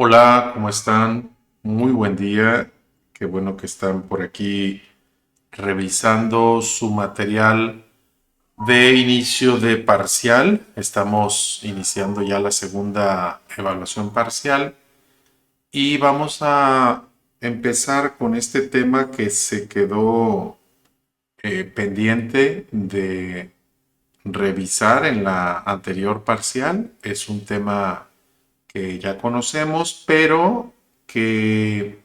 Hola, ¿cómo están? Muy buen día. Qué bueno que están por aquí revisando su material de inicio de parcial. Estamos iniciando ya la segunda evaluación parcial y vamos a empezar con este tema que se quedó pendiente de revisar en la anterior parcial. Es un tema que ya conocemos, pero que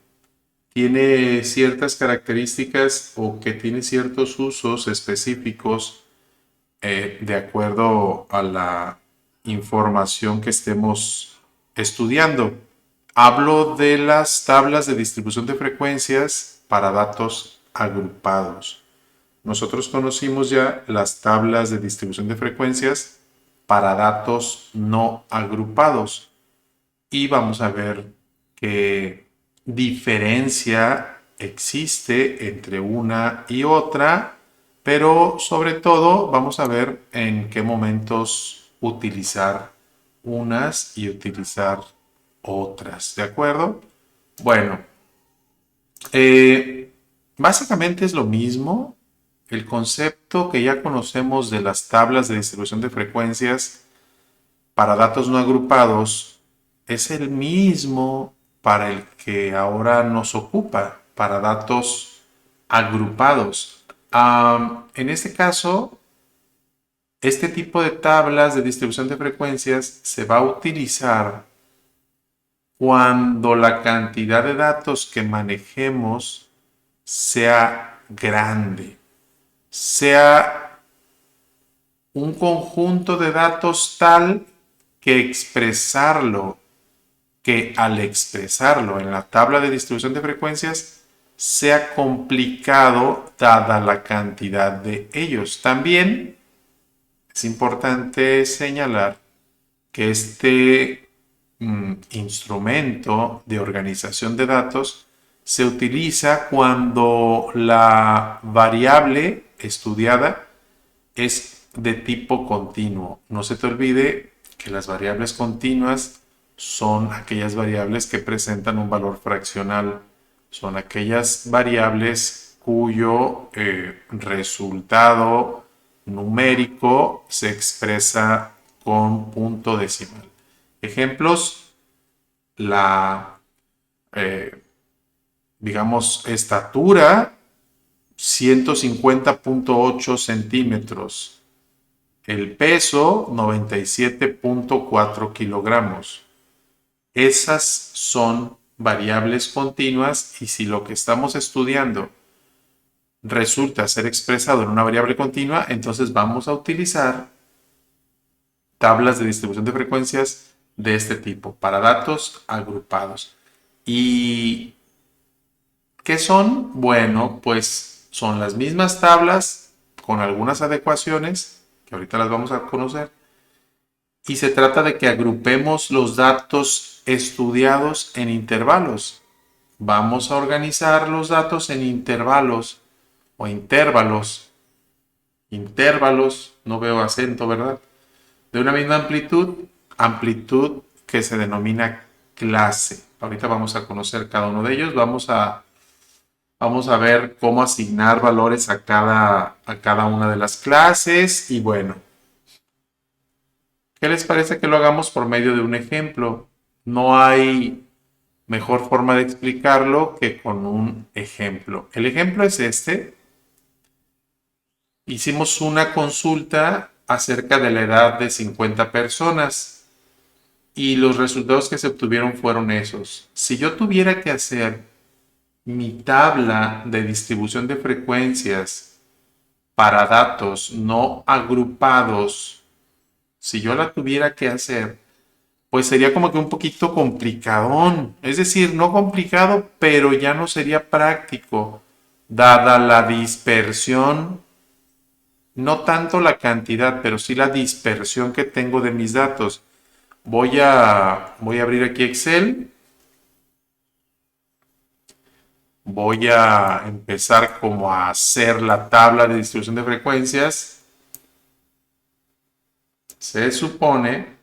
tiene ciertas características o que tiene ciertos usos específicos de acuerdo a la información que estemos estudiando. Hablo de las tablas de distribución de frecuencias para datos agrupados. Nosotros conocimos ya las tablas de distribución de frecuencias para datos no agrupados y vamos a ver qué diferencia existe entre una y otra, pero sobre todo vamos a ver en qué momentos utilizar unas y utilizar otras, ¿de acuerdo? Bueno, eh, básicamente es lo mismo. El concepto que ya conocemos de las tablas de distribución de frecuencias para datos no agrupados es el mismo para el que ahora nos ocupa, para datos agrupados. En este caso, este tipo de tablas de distribución de frecuencias se va a utilizar cuando la cantidad de datos que manejemos sea grande, sea un conjunto de datos tal que expresarlo que al expresarlo en la tabla de distribución de frecuencias sea complicado dada la cantidad de ellos. También es importante señalar que este instrumento de organización de datos se utiliza cuando la variable estudiada es de tipo continuo. No se te olvide que las variables continuas son aquellas variables que presentan un valor fraccional. Son aquellas variables cuyo resultado numérico se expresa con punto decimal. Ejemplos, la, eh, digamos, estatura 150.8 centímetros, el peso 97.4 kilogramos. Esas son variables continuas y si lo que estamos estudiando resulta ser expresado en una variable continua, entonces vamos a utilizar tablas de distribución de frecuencias de este tipo para datos agrupados. ¿Y qué son? Bueno, pues son las mismas tablas con algunas adecuaciones que ahorita las vamos a conocer. Y se trata de que agrupemos los datos estudiados en intervalos. Vamos a organizar los datos en intervalos o intervalos. Intervalos, no veo acento, ¿verdad? De una misma amplitud, amplitud que se denomina clase. Ahorita vamos a conocer cada uno de ellos. Vamos a ver cómo asignar valores a cada una de las clases. Y bueno, ¿qué les parece que lo hagamos por medio de un ejemplo? No hay mejor forma de explicarlo que con un ejemplo. El ejemplo es este. Hicimos una consulta acerca de la edad de 50 personas y los resultados que se obtuvieron fueron esos. Si yo tuviera que hacer mi tabla de distribución de frecuencias para datos no agrupados, si yo la tuviera que hacer, pues sería como que un poquito complicadón. Es decir, no complicado, pero ya no sería práctico, dada la dispersión, no tanto la cantidad, pero sí la dispersión que tengo de mis datos. Voy a abrir aquí Excel. Voy a empezar como a hacer la tabla de distribución de frecuencias. Se supone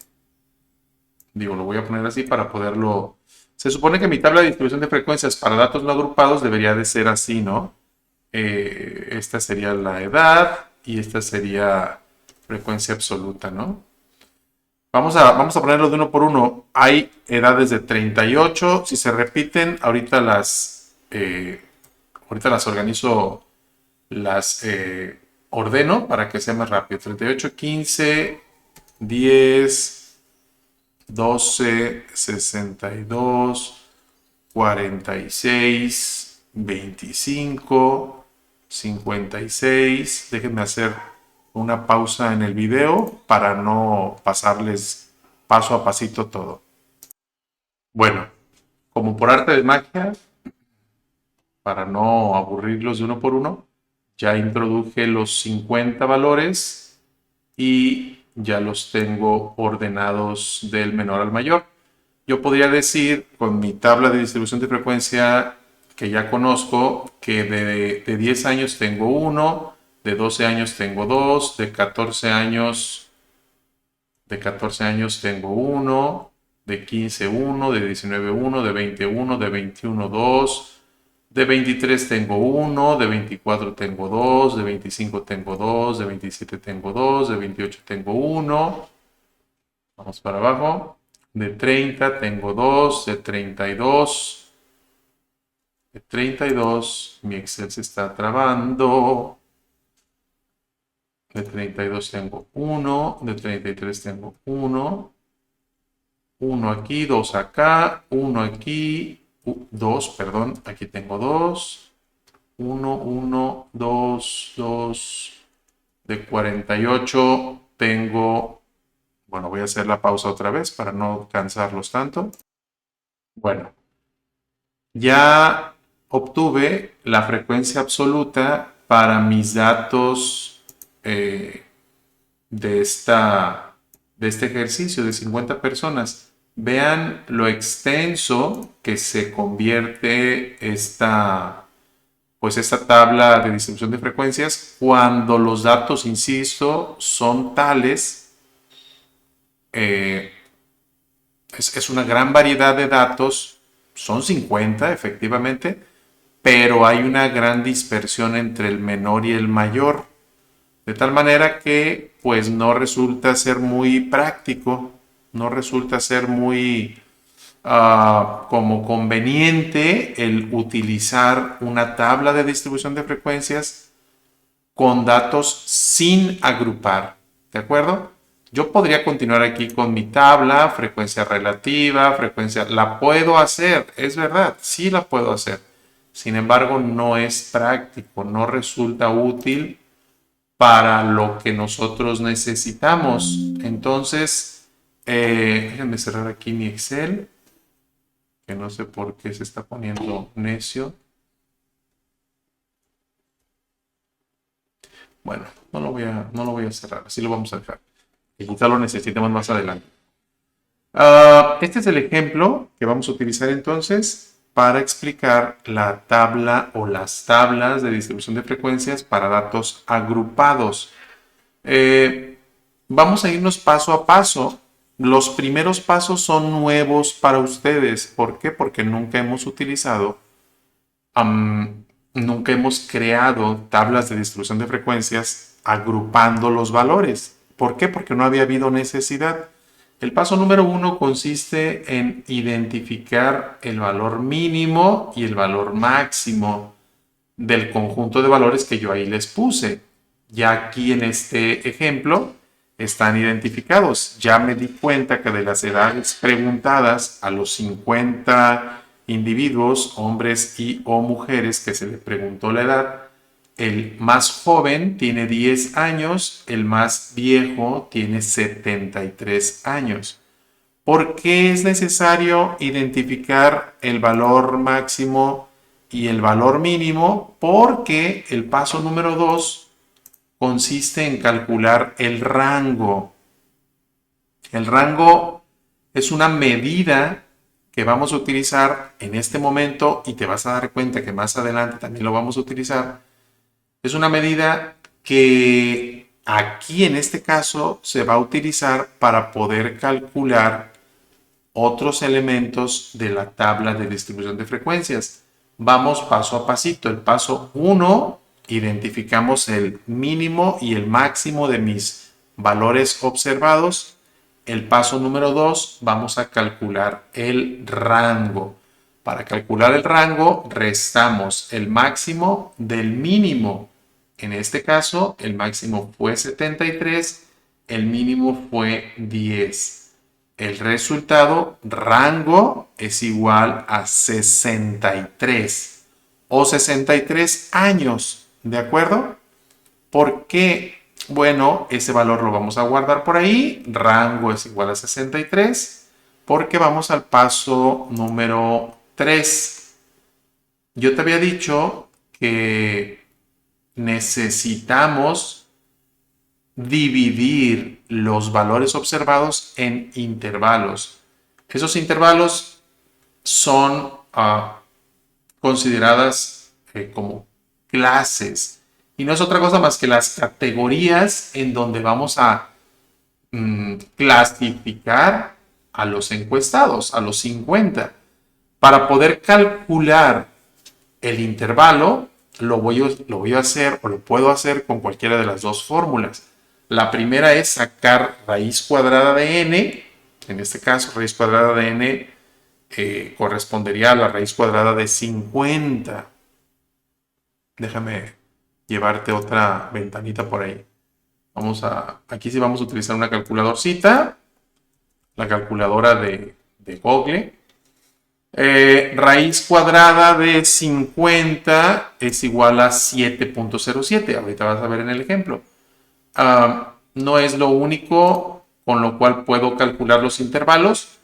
Digo, lo voy a poner así para poderlo... Se supone que mi tabla de distribución de frecuencias para datos no agrupados debería de ser así, ¿no? Esta sería la edad y esta sería frecuencia absoluta, ¿no? Vamos a ponerlo de uno por uno. Hay edades de 38. Si se repiten, ahorita las organizo, las ordeno para que sea más rápido. 38, 15, 10, 12, 62, 46, 25, 56. Déjenme hacer una pausa en el video para no pasarles paso a pasito todo. Bueno, como por arte de magia, para no aburrirlos de uno por uno, ya introduje los 50 valores y ya los tengo ordenados del menor al mayor. Yo podría decir con mi tabla de distribución de frecuencia que ya conozco que de 10 años tengo 1, de 12 años tengo 2, de 14 años tengo 1, de 15 1, de 19 1, de 20 1, de 21 2, de 23 tengo 1, de 24 tengo 2, de 25 tengo 2, de 27 tengo 2, de 28 tengo 1. Vamos para abajo. De 30 tengo 2, de 32. De 32, mi Excel se está trabando. De 32 tengo 1, de 33 tengo 1. 1 aquí, 2 acá, 1 aquí, 2, perdón, aquí tengo 2. 1, 1, 2, 2. De 48 tengo, bueno, voy a hacer la pausa otra vez para no cansarlos tanto. Bueno, ya obtuve la frecuencia absoluta para mis datos de este ejercicio de 50 personas. Vean lo extenso que se convierte esta tabla de distribución de frecuencias cuando los datos, insisto, son tales. Es una gran variedad de datos, son 50 efectivamente, pero hay una gran dispersión entre el menor y el mayor, de tal manera que pues no resulta ser muy práctico, no resulta ser muy como conveniente el utilizar una tabla de distribución de frecuencias con datos sin agrupar, ¿de acuerdo? Yo podría continuar aquí con mi tabla, frecuencia relativa, frecuencia, la puedo hacer, es verdad, sí la puedo hacer. Sin embargo, no es práctico, no resulta útil para lo que nosotros necesitamos. Entonces, déjenme cerrar aquí mi Excel, que no sé por qué se está poniendo necio. Bueno, no lo voy a cerrar, así lo vamos a dejar. Y quizá lo necesitemos más adelante. Este es el ejemplo que vamos a utilizar entonces para explicar la tabla o las tablas de distribución de frecuencias para datos agrupados. Vamos a irnos paso a paso. Los primeros pasos son nuevos para ustedes. ¿Por qué? Porque nunca hemos utilizado, nunca hemos creado tablas de distribución de frecuencias agrupando los valores. ¿Por qué? Porque no había habido necesidad. El paso número 1 consiste en identificar el valor mínimo y el valor máximo del conjunto de valores que yo ahí les puse. Ya aquí en este ejemplo están identificados. Ya me di cuenta que de las edades preguntadas a los 50 individuos, hombres y o mujeres que se les preguntó la edad, el más joven tiene 10 años, el más viejo tiene 73 años. ¿Por qué es necesario identificar el valor máximo y el valor mínimo? Porque el paso número 2 consiste en calcular el rango. El rango es una medida que vamos a utilizar en este momento y te vas a dar cuenta que más adelante también lo vamos a utilizar. Es una medida que aquí en este caso se va a utilizar para poder calcular otros elementos de la tabla de distribución de frecuencias. Vamos paso a pasito. El paso 1, identificamos el mínimo y el máximo de mis valores observados. El paso número 2, vamos a calcular el rango. Para calcular el rango, restamos el máximo del mínimo. En este caso, el máximo fue 73, el mínimo fue 10. El resultado, rango, es igual a 63 o 63 años, ¿de acuerdo? ¿Por qué? Bueno, ese valor lo vamos a guardar por ahí. Rango es igual a 63 porque vamos al paso número 3. Yo te había dicho que necesitamos dividir los valores observados en intervalos. Esos intervalos son consideradas como clases y no es otra cosa más que las categorías en donde vamos a clasificar a los encuestados, a los 50. Para poder calcular el intervalo, lo voy a hacer o lo puedo hacer con cualquiera de las dos fórmulas. La primera es sacar raíz cuadrada de n. En este caso, raíz cuadrada de n correspondería a la raíz cuadrada de 50. Déjame llevarte otra ventanita por ahí. Aquí sí vamos a utilizar una calculadorcita, la calculadora de Google. Raíz cuadrada de 50 es igual a 7.07. Ahorita vas a ver en el ejemplo. No es lo único con lo cual puedo calcular los intervalos.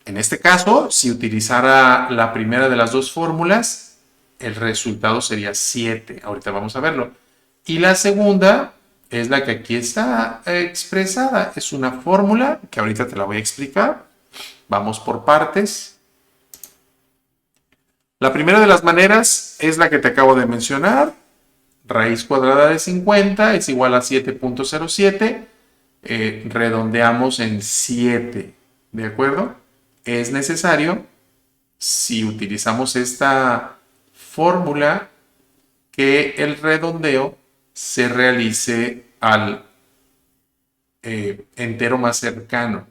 En este caso, si utilizara la primera de las dos fórmulas, el resultado sería 7. Ahorita vamos a verlo. Y la segunda es la que aquí está expresada. Es una fórmula que ahorita te la voy a explicar. Vamos por partes. La primera de las maneras es la que te acabo de mencionar. Raíz cuadrada de 50 es igual a 7.07. Redondeamos en 7. ¿De acuerdo? Es necesario, si utilizamos esta fórmula, que el redondeo se realice al entero más cercano.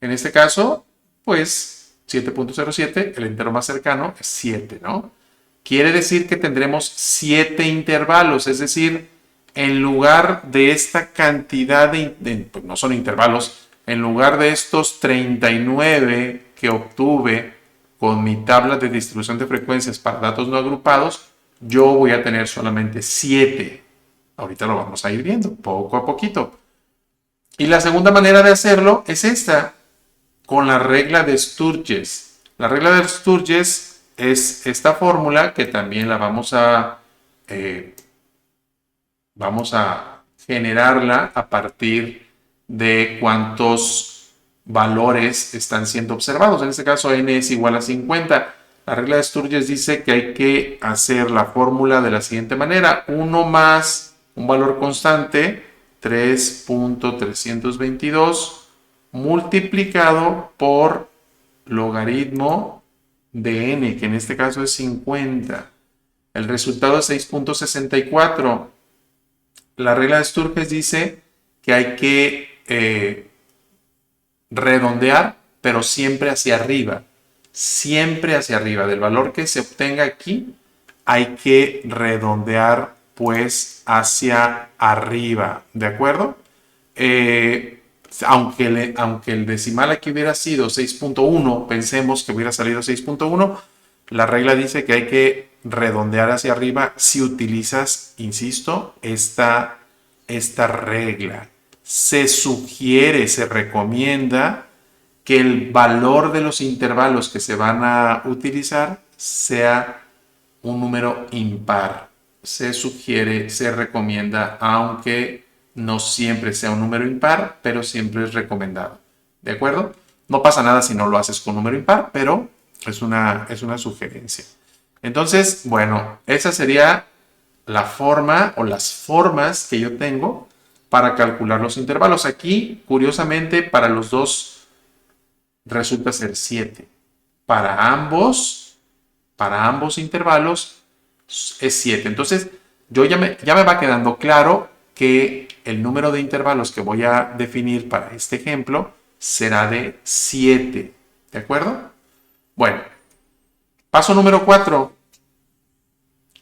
En este caso, pues 7.07, el entero más cercano es 7, ¿no? Quiere decir que tendremos 7 intervalos, es decir, en lugar de esta cantidad pues no son intervalos, en lugar de estos 39 que obtuve con mi tabla de distribución de frecuencias para datos no agrupados, yo voy a tener solamente 7. Ahorita lo vamos a ir viendo, poco a poquito. Y la segunda manera de hacerlo es esta, con la regla de Sturges. La regla de Sturges es esta fórmula que también la vamos a generarla a partir de cuántos valores están siendo observados. En este caso, n es igual a 50. La regla de Sturges dice que hay que hacer la fórmula de la siguiente manera. 1 más un valor constante, 3.322, multiplicado por logaritmo de n, que en este caso es 50. El resultado es 6.64. La regla de Sturges dice que hay que redondear, pero siempre hacia arriba. Siempre hacia arriba. Del valor que se obtenga aquí, hay que redondear pues hacia arriba. ¿De acuerdo? Aunque el decimal aquí hubiera sido 6.1, pensemos que hubiera salido 6.1, la regla dice que hay que redondear hacia arriba si utilizas, insisto, esta regla. Se sugiere, se recomienda que el valor de los intervalos que se van a utilizar sea un número impar. Se sugiere, se recomienda, aunque no siempre sea un número impar, pero siempre es recomendado. ¿De acuerdo? No pasa nada si no lo haces con número impar, pero es una sugerencia. Entonces, bueno, esa sería la forma o las formas que yo tengo para calcular los intervalos. Aquí, curiosamente, para los dos resulta ser 7. Para ambos intervalos es 7. Entonces, ya me va quedando claro que el número de intervalos que voy a definir para este ejemplo será de 7. ¿De acuerdo? Bueno, paso número 4.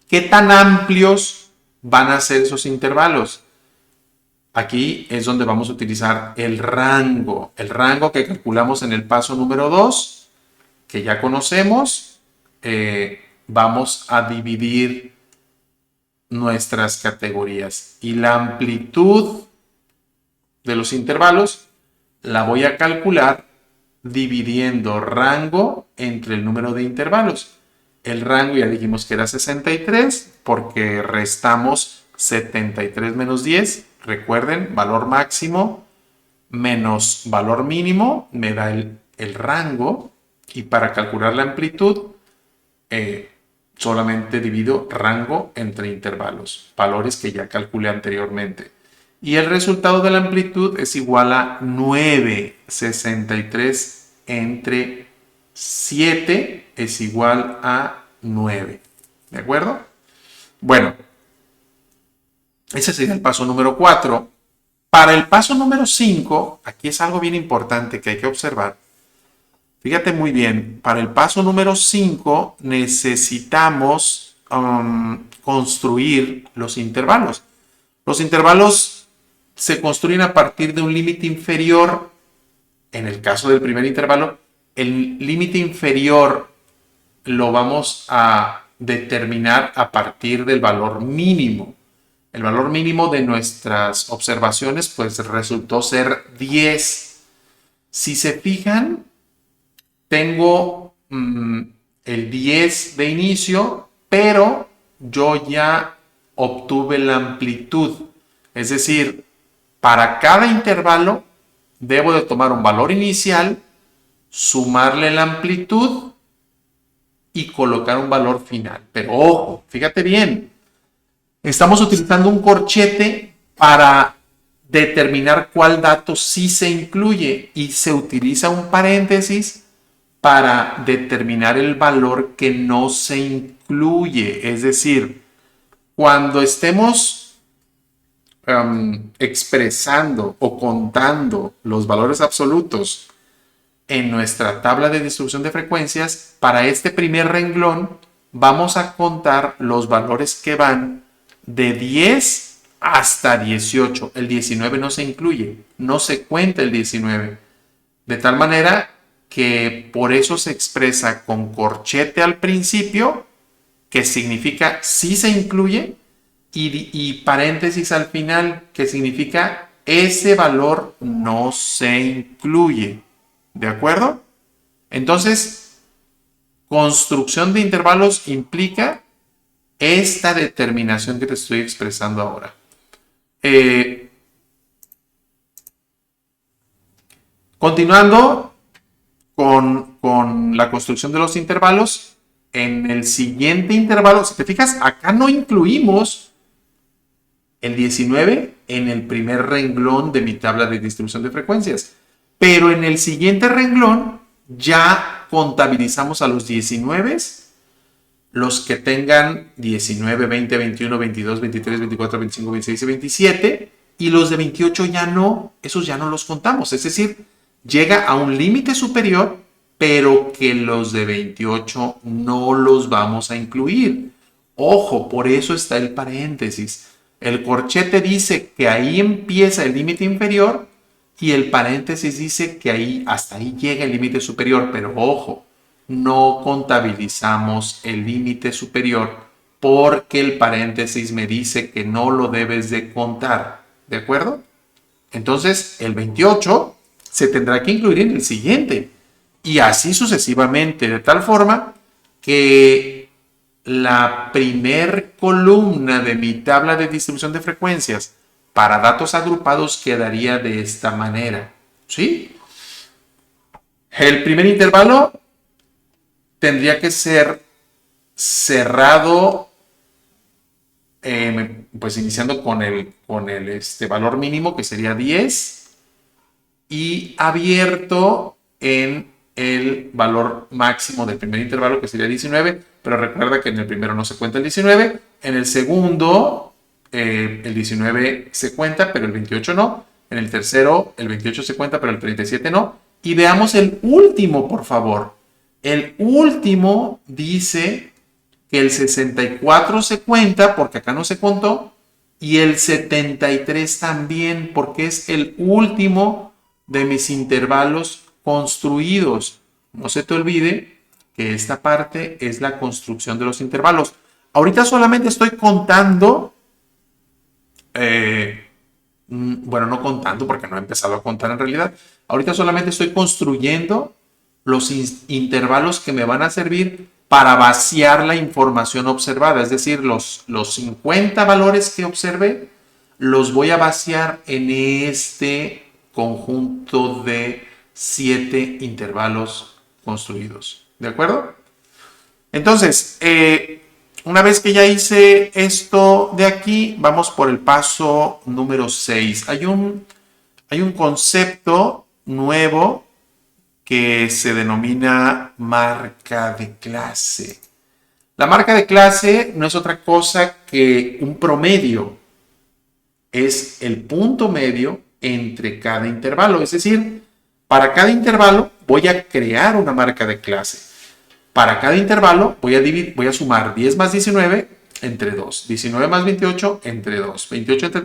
¿Qué tan amplios van a ser esos intervalos? Aquí es donde vamos a utilizar el rango que calculamos en el paso número 2, que ya conocemos. Vamos a dividir nuestras categorías y la amplitud de los intervalos la voy a calcular dividiendo rango entre el número de intervalos. El rango ya dijimos que era 63 porque restamos 73 menos 10. Recuerden, valor máximo menos valor mínimo me da el rango, y para calcular la amplitud solamente divido rango entre intervalos, valores que ya calculé anteriormente. Y el resultado de la amplitud es igual a 9. 63 entre 7 es igual a 9. ¿De acuerdo? Bueno, ese sería el paso número 4. Para el paso número 5, aquí es algo bien importante que hay que observar. Fíjate muy bien, para el paso número 5 necesitamos construir los intervalos. Los intervalos se construyen a partir de un límite inferior. En el caso del primer intervalo, el límite inferior lo vamos a determinar a partir del valor mínimo. El valor mínimo de nuestras observaciones pues resultó ser 10. Si se fijan, tengo el 10 de inicio, pero yo ya obtuve la amplitud. Es decir, para cada intervalo debo de tomar un valor inicial, sumarle la amplitud y colocar un valor final. Pero ojo, fíjate bien, estamos utilizando un corchete para determinar cuál dato sí se incluye y se utiliza un paréntesis para determinar el valor que no se incluye. Es decir, cuando estemos expresando o contando los valores absolutos en nuestra tabla de distribución de frecuencias, para este primer renglón vamos a contar los valores que van de 10 hasta 18. El 19 no se incluye, no se cuenta el 19. De tal manera que por eso se expresa con corchete al principio, que significa sí se incluye, y paréntesis al final, que significa ese valor no se incluye. ¿De acuerdo? Entonces, construcción de intervalos implica esta determinación que te estoy expresando ahora. Continuando con la construcción de los intervalos, en el siguiente intervalo, si te fijas, acá no incluimos el 19 en el primer renglón de mi tabla de distribución de frecuencias. Pero en el siguiente renglón ya contabilizamos a los 19, los que tengan 19, 20, 21, 22, 23, 24, 25, 26 y 27, y los de 28 ya no, esos ya no los contamos. Es decir, llega a un límite superior, pero que los de 28 no los vamos a incluir. Ojo, por eso está el paréntesis. El corchete dice que ahí empieza el límite inferior y el paréntesis dice que hasta ahí llega el límite superior, pero ojo, no contabilizamos el límite superior porque el paréntesis me dice que no lo debes de contar, ¿de acuerdo? Entonces, el 28 se tendrá que incluir en el siguiente y así sucesivamente, de tal forma que la primer columna de mi tabla de distribución de frecuencias para datos agrupados quedaría de esta manera, ¿sí? El primer intervalo tendría que ser cerrado, pues iniciando con el valor mínimo, que sería 10, y abierto en el valor máximo del primer intervalo, que sería 19, pero recuerda que en el primero no se cuenta el 19, en el segundo el 19 se cuenta, pero el 28 no, en el tercero el 28 se cuenta, pero el 37 no, y veamos el último, por favor. El último dice que el 64 se cuenta, porque acá no se contó, y el 73 también, porque es el último de mis intervalos construidos. No se te olvide que esta parte es la construcción de los intervalos. Ahorita solamente estoy contando, bueno, no contando porque no he empezado a contar en realidad. Ahorita solamente estoy construyendo los intervalos que me van a servir para vaciar la información observada. Es decir, los 50 valores que observé los voy a vaciar en este conjunto de 7 intervalos construidos. ¿De acuerdo? Entonces, una vez que ya hice esto de aquí, vamos por el paso número 6. Hay un concepto nuevo que se denomina marca de clase. La marca de clase no es otra cosa que un promedio. Es el punto medio entre cada intervalo. Es decir, para cada intervalo voy a crear una marca de clase. Para cada intervalo voy a sumar 10 más 19 entre 2, 19 más 28 entre 2,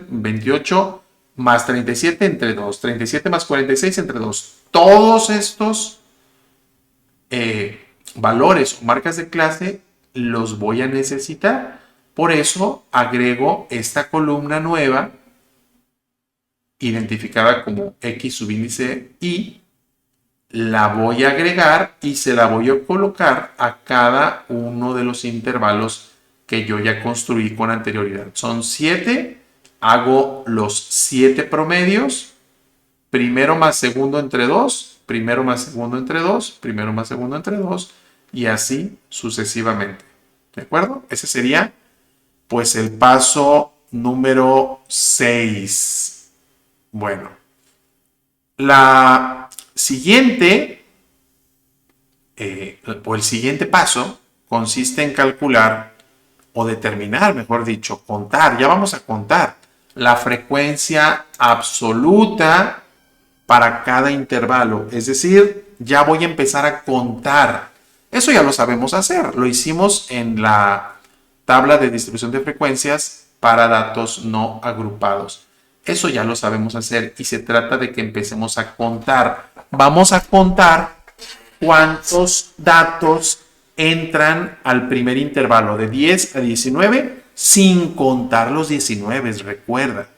28 más 37 entre 2, 37 más 46 entre 2. Todos estos valores o marcas de clase los voy a necesitar. Por eso agrego esta columna nueva identificada como X subíndice Y. La voy a agregar y se la voy a colocar a cada uno de los intervalos que yo ya construí con anterioridad. Son 7, hago los 7 promedios, primero más segundo entre 2, primero más segundo entre 2, primero más segundo entre 2, y así sucesivamente. ¿De acuerdo? Ese sería pues el paso número 6. Bueno, la siguiente, o el siguiente paso consiste en calcular o determinar, mejor dicho, contar. Ya vamos a contar la frecuencia absoluta para cada intervalo. Es decir, ya voy a empezar a contar. Eso ya lo sabemos hacer. Lo hicimos en la tabla de distribución de frecuencias para datos no agrupados. Eso ya lo sabemos hacer y se trata de que empecemos a contar. Vamos a contar cuántos datos entran al primer intervalo de 10 a 19 sin contar los 19, recuerda.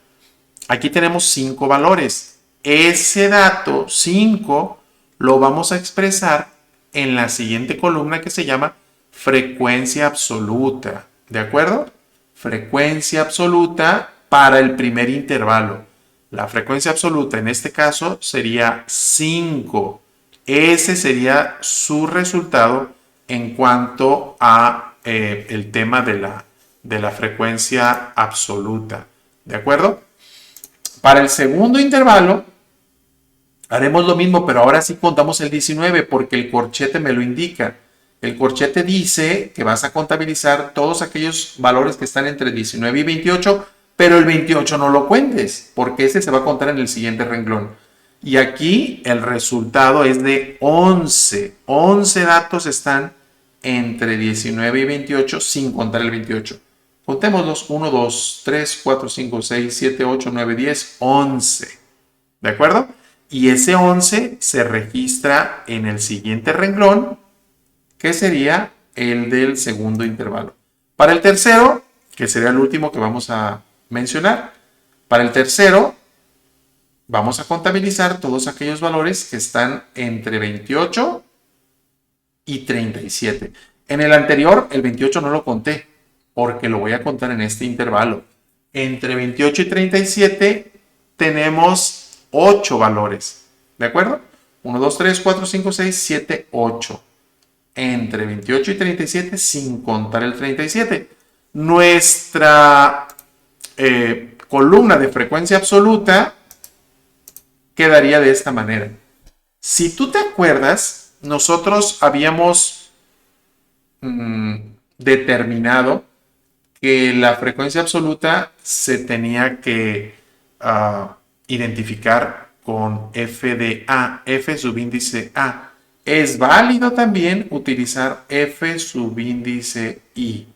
Aquí tenemos 5 valores. Ese dato 5 lo vamos a expresar en la siguiente columna que se llama frecuencia absoluta. ¿De acuerdo? Frecuencia absoluta para el primer intervalo. La frecuencia absoluta en este caso sería 5. Ese sería su resultado en cuanto a el tema de la frecuencia absoluta. ¿De acuerdo? Para el segundo intervalo haremos lo mismo, pero ahora sí contamos el 19 porque el corchete me lo indica. El corchete dice que vas a contabilizar todos aquellos valores que están entre 19 y 28, pero el 28 no lo cuentes, porque ese se va a contar en el siguiente renglón. Y aquí el resultado es de 11. 11 datos están entre 19 y 28 sin contar el 28. Contémoslos: 1, 2, 3, 4, 5, 6, 7, 8, 9, 10, 11. ¿De acuerdo? Y ese 11 se registra en el siguiente renglón, que sería el del segundo intervalo. Para el tercero, que sería el último que vamos a mencionar, para el tercero vamos a contabilizar todos aquellos valores que están entre 28 y 37. En el anterior, el 28 no lo conté, porque lo voy a contar en este intervalo. Entre 28 y 37 tenemos 8 valores. ¿De acuerdo? 1, 2, 3, 4, 5, 6, 7, 8. Entre 28 y 37 sin contar el 37. Nuestra columna de frecuencia absoluta quedaría de esta manera. Si tú te acuerdas, nosotros habíamos determinado que la frecuencia absoluta se tenía que identificar con f de a, f subíndice a. Es válido también utilizar f subíndice i.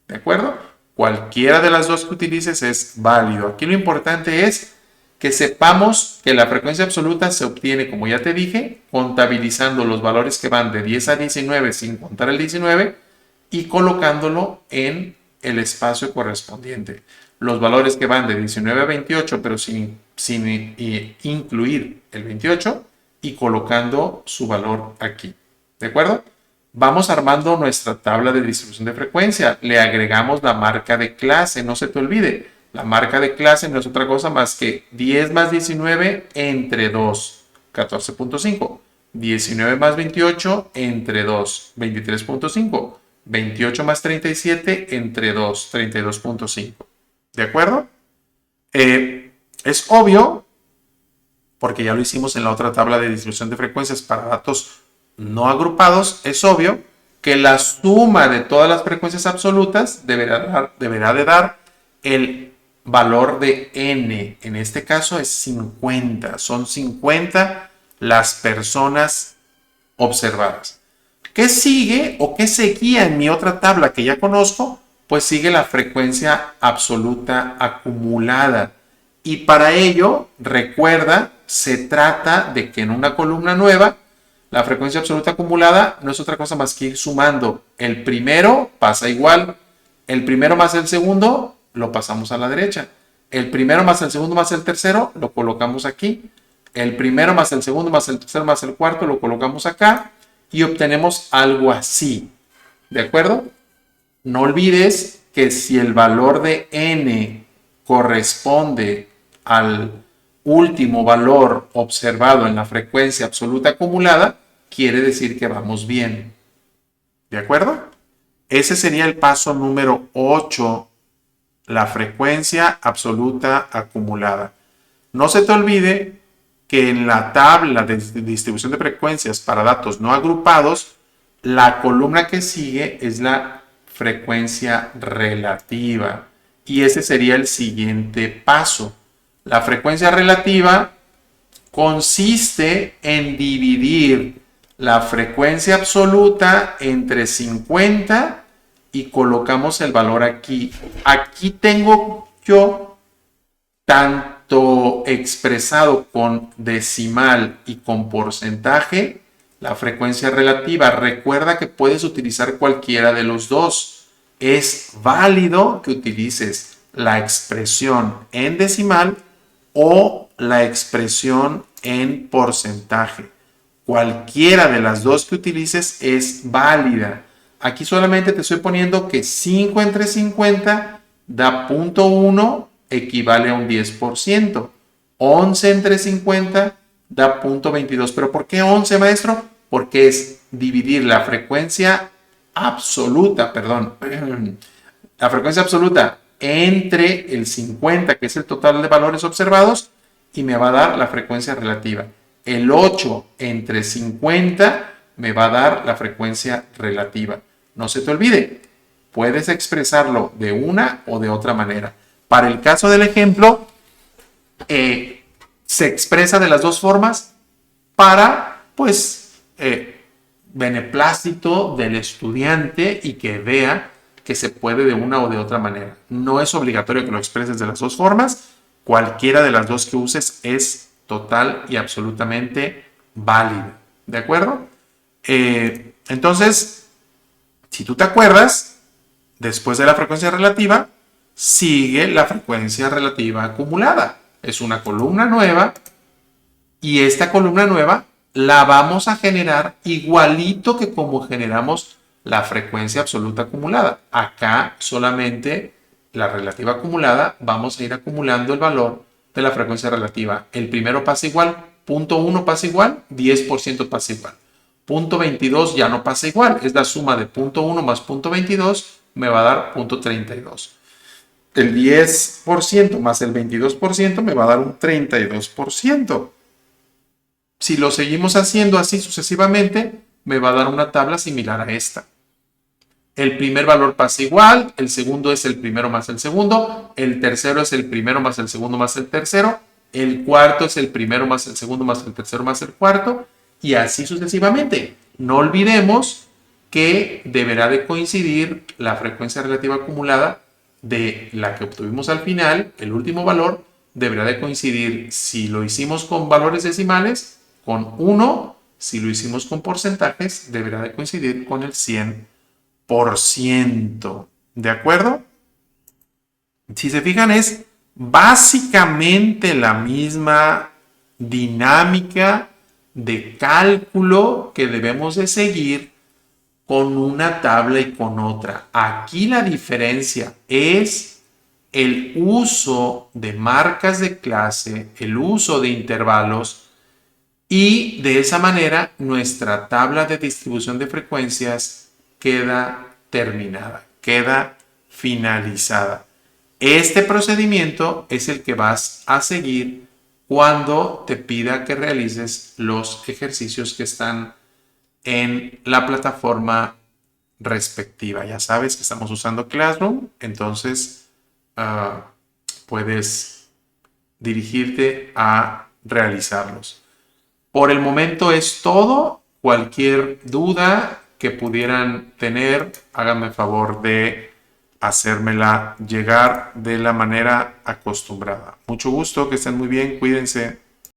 ¿De acuerdo? Cualquiera de las dos que utilices es válido. Aquí lo importante es que sepamos que la frecuencia absoluta se obtiene, como ya te dije, contabilizando los valores que van de 10 a 19 sin contar el 19 y colocándolo en el espacio correspondiente. Los valores que van de 19 a 28, pero sin incluir el 28 y colocando su valor aquí. ¿De acuerdo? Vamos armando nuestra tabla de distribución de frecuencia. Le agregamos la marca de clase, no se te olvide. La marca de clase no es otra cosa más que 10 más 19 entre 2, 14.5. 19 más 28 entre 2, 23.5. 28 más 37 entre 2, 32.5. ¿De acuerdo? Es obvio, porque ya lo hicimos en la otra tabla de distribución de frecuencias para datos no agrupados, es obvio que la suma de todas las frecuencias absolutas deberá de dar el valor de n. En este caso es 50. Son 50 las personas observadas. ¿Qué sigue o qué seguía en mi otra tabla que ya conozco? Pues sigue la frecuencia absoluta acumulada. Y para ello, recuerda, se trata de que en una columna nueva, la frecuencia absoluta acumulada no es otra cosa más que ir sumando. El primero pasa igual. El primero más el segundo lo pasamos a la derecha. El primero más el segundo más el tercero lo colocamos aquí. El primero más el segundo más el tercero más el cuarto lo colocamos acá. Y obtenemos algo así. ¿De acuerdo? No olvides que si el valor de n corresponde al último valor observado en la frecuencia absoluta acumulada, quiere decir que vamos bien. ¿De acuerdo? Ese sería el paso número 8, la frecuencia absoluta acumulada. No se te olvide que en la tabla de distribución de frecuencias para datos no agrupados, la columna que sigue es la frecuencia relativa. Y ese sería el siguiente paso. La frecuencia relativa consiste en dividir la frecuencia absoluta entre 50 y colocamos el valor aquí. Aquí tengo yo tanto expresado con decimal y con porcentaje la frecuencia relativa. Recuerda que puedes utilizar cualquiera de los dos. Es válido que utilices la expresión en decimal o la expresión en porcentaje. Cualquiera de las dos que utilices es válida. Aquí solamente te estoy poniendo que 5 entre 50 da 0.1, equivale a un 10%. 11 entre 50 da 0.22. ¿Pero por qué 11, maestro? Porque es dividir la frecuencia absoluta, la frecuencia absoluta entre el 50, que es el total de valores observados, y me va a dar la frecuencia relativa. El 8 entre 50 me va a dar la frecuencia relativa. No se te olvide, puedes expresarlo de una o de otra manera. Para el caso del ejemplo, se expresa de las dos formas para, beneplácito del estudiante y que vea que se puede de una o de otra manera. No es obligatorio que lo expreses de las dos formas. Cualquiera de las dos que uses es total y absolutamente válida. ¿De acuerdo? Entonces, si tú te acuerdas, después de la frecuencia relativa, sigue la frecuencia relativa acumulada. Es una columna nueva y esta columna nueva la vamos a generar igualito que como generamos la frecuencia absoluta acumulada. Acá solamente la relativa acumulada, vamos a ir acumulando el valor de la frecuencia relativa. El primero pasa igual, 0.1 pasa igual, 10% pasa igual. 0.22 ya no pasa igual, es la suma de 0.1 más 0.22, me va a dar 0.32. El 10% más el 22% me va a dar un 32%. Si lo seguimos haciendo así sucesivamente, me va a dar una tabla similar a esta. El primer valor pasa igual, el segundo es el primero más el segundo, el tercero es el primero más el segundo más el tercero, el cuarto es el primero más el segundo más el tercero más el cuarto, y así sucesivamente. No olvidemos que deberá de coincidir la frecuencia relativa acumulada de la que obtuvimos al final, el último valor, deberá de coincidir si lo hicimos con valores decimales, con 1, si lo hicimos con porcentajes, deberá de coincidir con el 100%. ¿De acuerdo? Si se fijan, es básicamente la misma dinámica de cálculo que debemos de seguir con una tabla y con otra. Aquí la diferencia es el uso de marcas de clase, el uso de intervalos, y de esa manera nuestra tabla de distribución de frecuencias queda terminada, queda finalizada. Este procedimiento es el que vas a seguir cuando te pida que realices los ejercicios que están en la plataforma respectiva. Ya sabes que estamos usando Classroom, entonces puedes dirigirte a realizarlos. Por el momento es todo. Cualquier duda que pudieran tener, háganme favor de hacérmela llegar de la manera acostumbrada. Mucho gusto, que estén muy bien, cuídense.